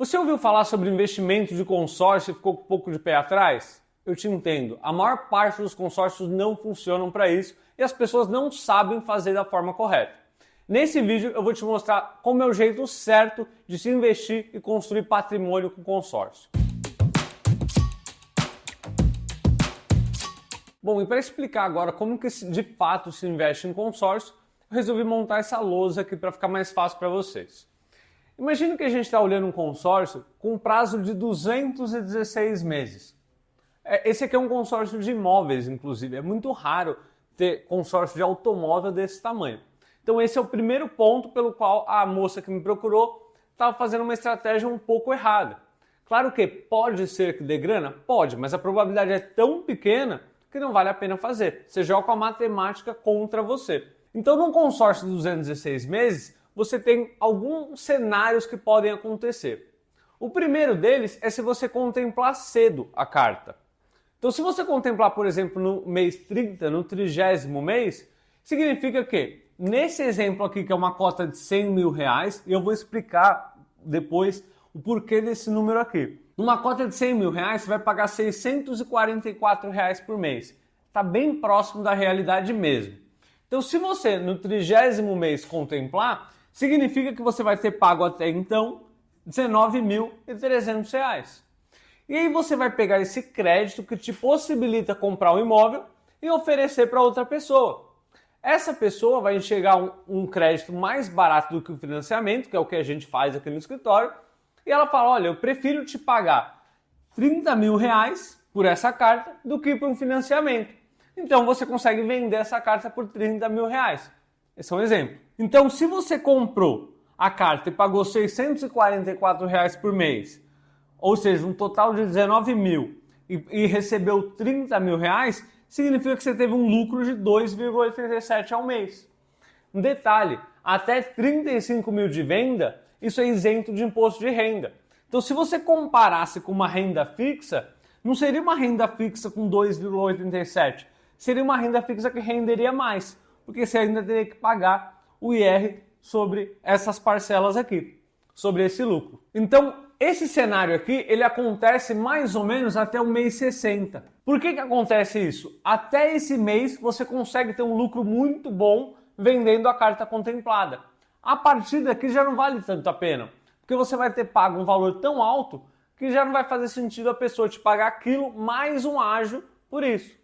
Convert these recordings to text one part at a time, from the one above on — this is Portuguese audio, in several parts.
Você ouviu falar sobre investimento de consórcio e ficou com um pouco de pé atrás? Eu te entendo. A maior parte dos consórcios não funcionam para isso e as pessoas não sabem fazer da forma correta. Nesse vídeo eu vou te mostrar como é o jeito certo de se investir e construir patrimônio com consórcio. Bom, e para explicar agora como que de fato se investe em consórcio, eu resolvi montar essa lousa aqui para ficar mais fácil para vocês. Imagina que a gente está olhando um consórcio com um prazo de 216 meses. Esse aqui é um consórcio de imóveis, inclusive. É muito raro ter consórcio de automóvel desse tamanho. Então esse é o primeiro ponto pelo qual a moça que me procurou estava fazendo uma estratégia um pouco errada. Claro que pode ser que dê grana? Pode, mas a probabilidade é tão pequena que não vale a pena fazer. Você joga com a matemática contra você. Então num consórcio de 216 meses, você tem alguns cenários que podem acontecer. O primeiro deles é se você contemplar cedo a carta. Então, se você contemplar, por exemplo, no mês 30, no 30º mês, significa que, nesse exemplo aqui, que é uma cota de 100 mil reais, e eu vou explicar depois o porquê desse número aqui. Numa cota de 100 mil reais, você vai pagar 644 reais por mês. Está bem próximo da realidade mesmo. Então, se você, no 30º mês, contemplar, significa que você vai ter pago até então R$19.300 reais. E aí você vai pegar esse crédito que te possibilita comprar um imóvel e oferecer para outra pessoa. Essa pessoa vai enxergar um crédito mais barato do que o financiamento, que é o que a gente faz aqui no escritório, e ela fala, olha, eu prefiro te pagar 30 mil reais por essa carta do que por um financiamento. Então você consegue vender essa carta por 30 mil reais. Esse é um exemplo. Então, se você comprou a carta e pagou 644 reais por mês, ou seja, um total de 19 mil, e recebeu 30 mil reais, significa que você teve um lucro de 2,87 ao mês. Um detalhe, até 35 mil de venda, isso é isento de imposto de renda. Então, se você comparasse com uma renda fixa, não seria uma renda fixa com 2,87, seria uma renda fixa que renderia mais, porque você ainda teria que pagar o IR sobre essas parcelas aqui, sobre esse lucro. Então, esse cenário aqui, ele acontece mais ou menos até o mês 60. Por que acontece isso? Até esse mês, você consegue ter um lucro muito bom vendendo a carta contemplada. A partir daqui já não vale tanto a pena, porque você vai ter pago um valor tão alto que já não vai fazer sentido a pessoa te pagar aquilo mais um ágio por isso.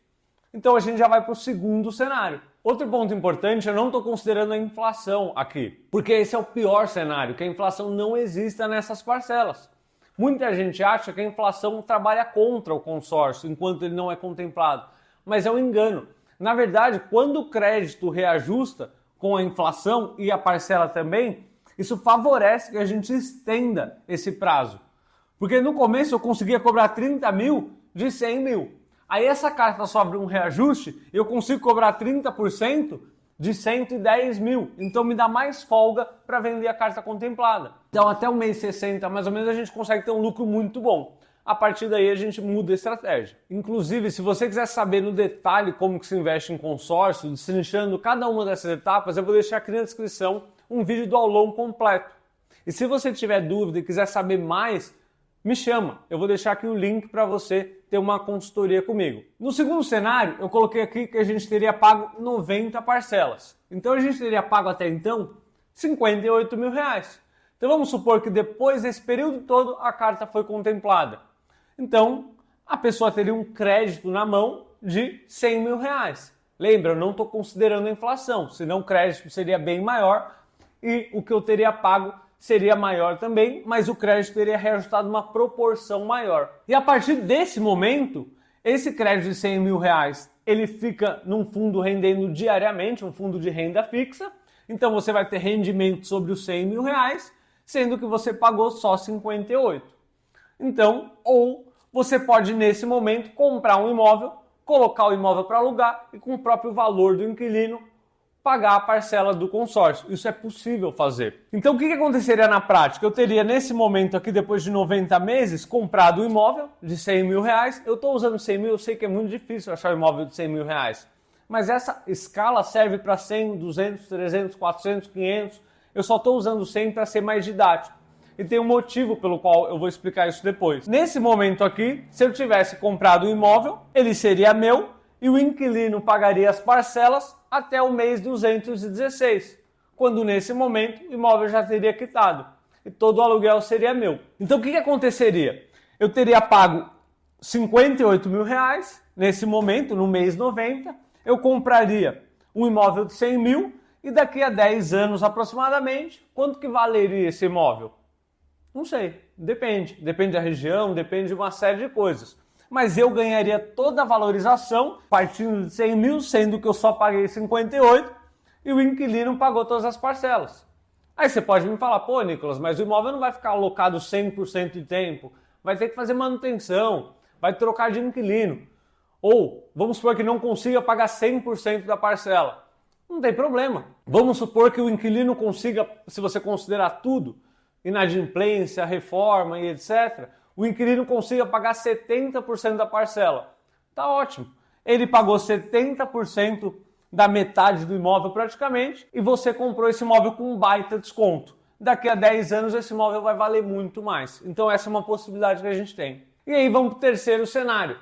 Então a gente já vai para o segundo cenário. Outro ponto importante, eu não estou considerando a inflação aqui, porque esse é o pior cenário, que a inflação não exista nessas parcelas. Muita gente acha que a inflação trabalha contra o consórcio, enquanto ele não é contemplado, mas é um engano. Na verdade, quando o crédito reajusta com a inflação e a parcela também, isso favorece que a gente estenda esse prazo. Porque no começo eu conseguia cobrar 30 mil de 100 mil. Aí essa carta sofre um reajuste e eu consigo cobrar 30% de 110 mil. Então me dá mais folga para vender a carta contemplada. Então até o mês 60, mais ou menos, a gente consegue ter um lucro muito bom. A partir daí a gente muda a estratégia. Inclusive, se você quiser saber no detalhe como que se investe em consórcio, destrinchando cada uma dessas etapas, eu vou deixar aqui na descrição um vídeo do aulão completo. E se você tiver dúvida e quiser saber mais, me chama, eu vou deixar aqui o link para você ter uma consultoria comigo. No segundo cenário, eu coloquei aqui que a gente teria pago 90 parcelas. Então a gente teria pago até então 58 mil reais. Então vamos supor que depois desse período todo a carta foi contemplada. Então a pessoa teria um crédito na mão de 100 mil reais. Lembra, eu não estou considerando a inflação, senão o crédito seria bem maior e o que eu teria pago seria maior também, mas o crédito teria reajustado uma proporção maior. E a partir desse momento, esse crédito de 100 mil reais, ele fica num fundo rendendo diariamente, um fundo de renda fixa, então você vai ter rendimento sobre os 100 mil reais, sendo que você pagou só 58. Então, ou você pode nesse momento comprar um imóvel, colocar o imóvel para alugar e com o próprio valor do inquilino, pagar a parcela do consórcio. Isso é possível fazer. Então o que aconteceria na prática? Eu teria nesse momento aqui, depois de 90 meses, comprado um imóvel de 100 mil reais. Eu estou usando 100 mil, eu sei que é muito difícil achar um imóvel de 100 mil reais. Mas essa escala serve para 100, 200, 300, 400, 500. Eu só estou usando 100 para ser mais didático. e tem um motivo pelo qual eu vou explicar isso depois. Nesse momento aqui, se eu tivesse comprado o imóvel, ele seria meu e o inquilino pagaria as parcelas até o mês 216, quando nesse momento o imóvel já teria quitado e todo o aluguel seria meu. Então o que aconteceria? Eu teria pago 58 mil reais nesse momento, no mês 90, eu compraria um imóvel de 100 mil e daqui a 10 anos aproximadamente, quanto que valeria esse imóvel? Não sei, depende da região, depende de uma série de coisas. Mas eu ganharia toda a valorização partindo de 100 mil, sendo que eu só paguei 58 e o inquilino pagou todas as parcelas. Aí você pode me falar, pô, Nicolas, mas o imóvel não vai ficar alocado 100% de tempo, vai ter que fazer manutenção, vai trocar de inquilino. Ou, vamos supor que não consiga pagar 100% da parcela. Não tem problema. Vamos supor que o inquilino consiga, se você considerar tudo, inadimplência, reforma e etc., o inquilino consiga pagar 70% da parcela. Tá ótimo. Ele pagou 70% da metade do imóvel praticamente e você comprou esse imóvel com um baita desconto. Daqui a 10 anos esse imóvel vai valer muito mais. Então essa é uma possibilidade que a gente tem. E aí vamos para o terceiro cenário.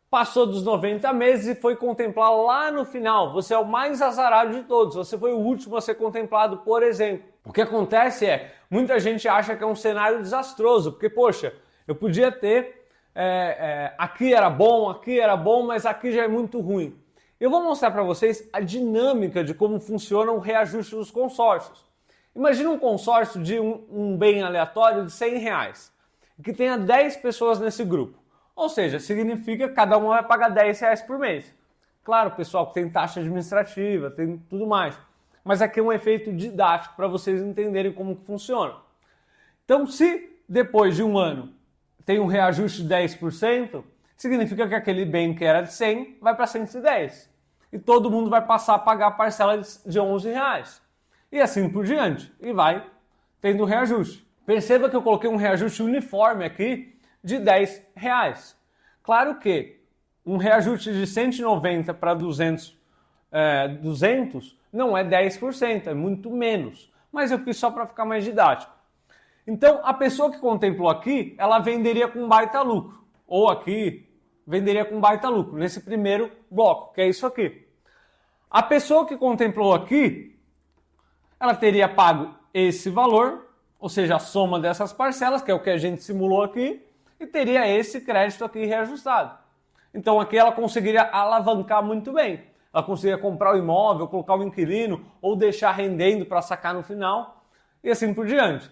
Passou dos 90 meses e foi contemplar lá no final. Você é o mais azarado de todos. Você foi o último a ser contemplado, por exemplo. O que acontece é, muita gente acha que é um cenário desastroso, porque, poxa, eu podia ter, aqui era bom, mas aqui já é muito ruim. Eu vou mostrar para vocês a dinâmica de como funciona o reajuste dos consórcios. Imagina um consórcio de um bem aleatório de 100 reais, que tenha 10 pessoas nesse grupo. Ou seja, significa que cada uma vai pagar 10 reais por mês. Claro, pessoal, que tem taxa administrativa, tem tudo mais. Mas aqui é um efeito didático para vocês entenderem como que funciona. Então, se depois de um ano tem um reajuste de 10%, significa que aquele bem que era de 100 vai para 110. E todo mundo vai passar a pagar a parcela de 11 reais. E assim por diante. E vai tendo reajuste. Perceba que eu coloquei um reajuste uniforme aqui de 10 reais. Claro que um reajuste de 190 para 200 não é 10%, é muito menos. Mas eu fiz só para ficar mais didático. Então, a pessoa que contemplou aqui, ela venderia com baita lucro. Ou aqui, venderia com baita lucro, nesse primeiro bloco, que é isso aqui. A pessoa que contemplou aqui, ela teria pago esse valor, ou seja, a soma dessas parcelas, que é o que a gente simulou aqui, e teria esse crédito aqui reajustado. Então aqui ela conseguiria alavancar muito bem. Ela conseguiria comprar o imóvel, colocar o inquilino, ou deixar rendendo para sacar no final, e assim por diante.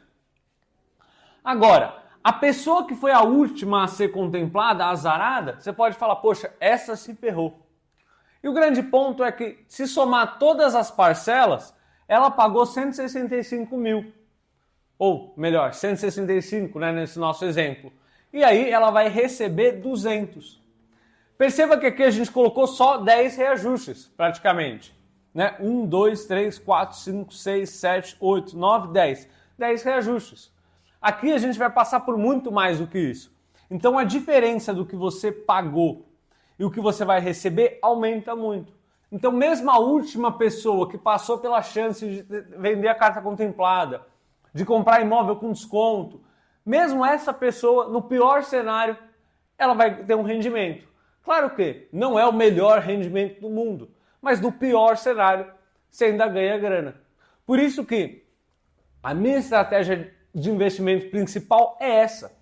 Agora, a pessoa que foi a última a ser contemplada, a azarada, você pode falar, poxa, essa se ferrou. E o grande ponto é que, se somar todas as parcelas, ela pagou 165 mil. Ou, melhor, 165, né, nesse nosso exemplo. E aí ela vai receber 200. Perceba que aqui a gente colocou só 10 reajustes, praticamente. Né? 1, 2, 3, 4, 5, 6, 7, 8, 9, 10. 10 reajustes. Aqui a gente vai passar por muito mais do que isso. Então a diferença do que você pagou e o que você vai receber aumenta muito. Então mesmo a última pessoa que passou pela chance de vender a carta contemplada, de comprar imóvel com desconto, mesmo essa pessoa, no pior cenário, ela vai ter um rendimento. Claro que não é o melhor rendimento do mundo, mas no pior cenário você ainda ganha grana. Por isso que a minha estratégia de investimento principal é essa.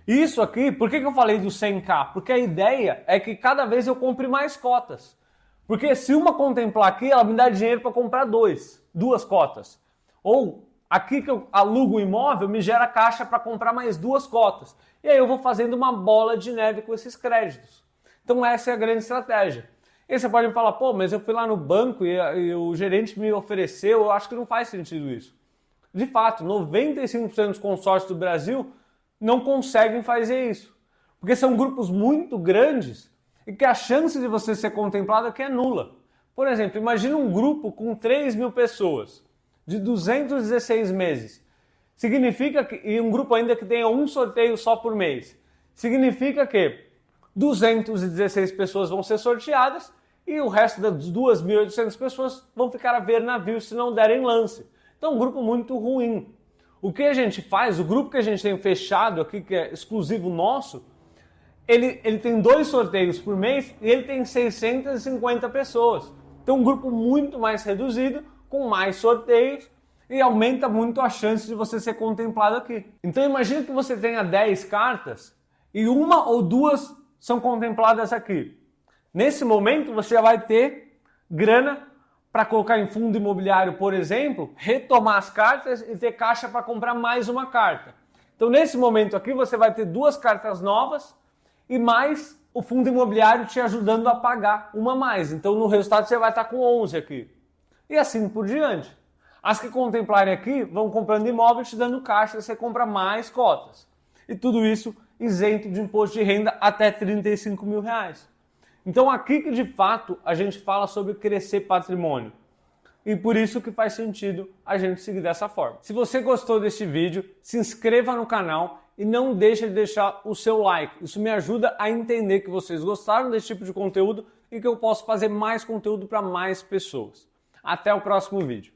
Isso aqui, por que eu falei do 100k? Porque a ideia é que cada vez eu compre mais cotas. Porque se uma contemplar aqui, ela me dá dinheiro para comprar duas cotas. Ou aqui que eu alugo o imóvel, me gera caixa para comprar mais 2 cotas. E aí eu vou fazendo uma bola de neve com esses créditos. Então essa é a grande estratégia. E você pode me falar, pô, mas eu fui lá no banco e o gerente me ofereceu, eu acho que não faz sentido isso. De fato, 95% dos consórcios do Brasil não conseguem fazer isso. Porque são grupos muito grandes e que a chance de você ser contemplado aqui é nula. Por exemplo, imagina um grupo com 3 mil pessoas, de 216 meses. Significa que, e um grupo ainda que tenha um sorteio só por mês. Significa que 216 pessoas vão ser sorteadas e o resto das 2.800 pessoas vão ficar a ver navio se não derem lance. Então, um grupo muito ruim. O que a gente faz, o grupo que a gente tem fechado aqui, que é exclusivo nosso, ele tem 2 sorteios por mês e ele tem 650 pessoas. Então um grupo muito mais reduzido, com mais sorteios e aumenta muito a chance de você ser contemplado aqui. Então imagine que você tenha 10 cartas e 1 ou 2 são contempladas aqui. Nesse momento você já vai ter grana para colocar em fundo imobiliário, por exemplo, retomar as cartas e ter caixa para comprar mais uma carta. Então nesse momento aqui você vai ter 2 cartas novas e mais o fundo imobiliário te ajudando a pagar uma a mais. Então no resultado você vai estar com 11 aqui. E assim por diante. As que contemplarem aqui vão comprando imóvel te dando caixa, você compra mais cotas. E tudo isso isento de imposto de renda até R$35 mil. Então aqui que de fato a gente fala sobre crescer patrimônio. E por isso que faz sentido a gente seguir dessa forma. Se você gostou desse vídeo, se inscreva no canal e não deixe de deixar o seu like. Isso me ajuda a entender que vocês gostaram desse tipo de conteúdo e que eu posso fazer mais conteúdo para mais pessoas. Até o próximo vídeo.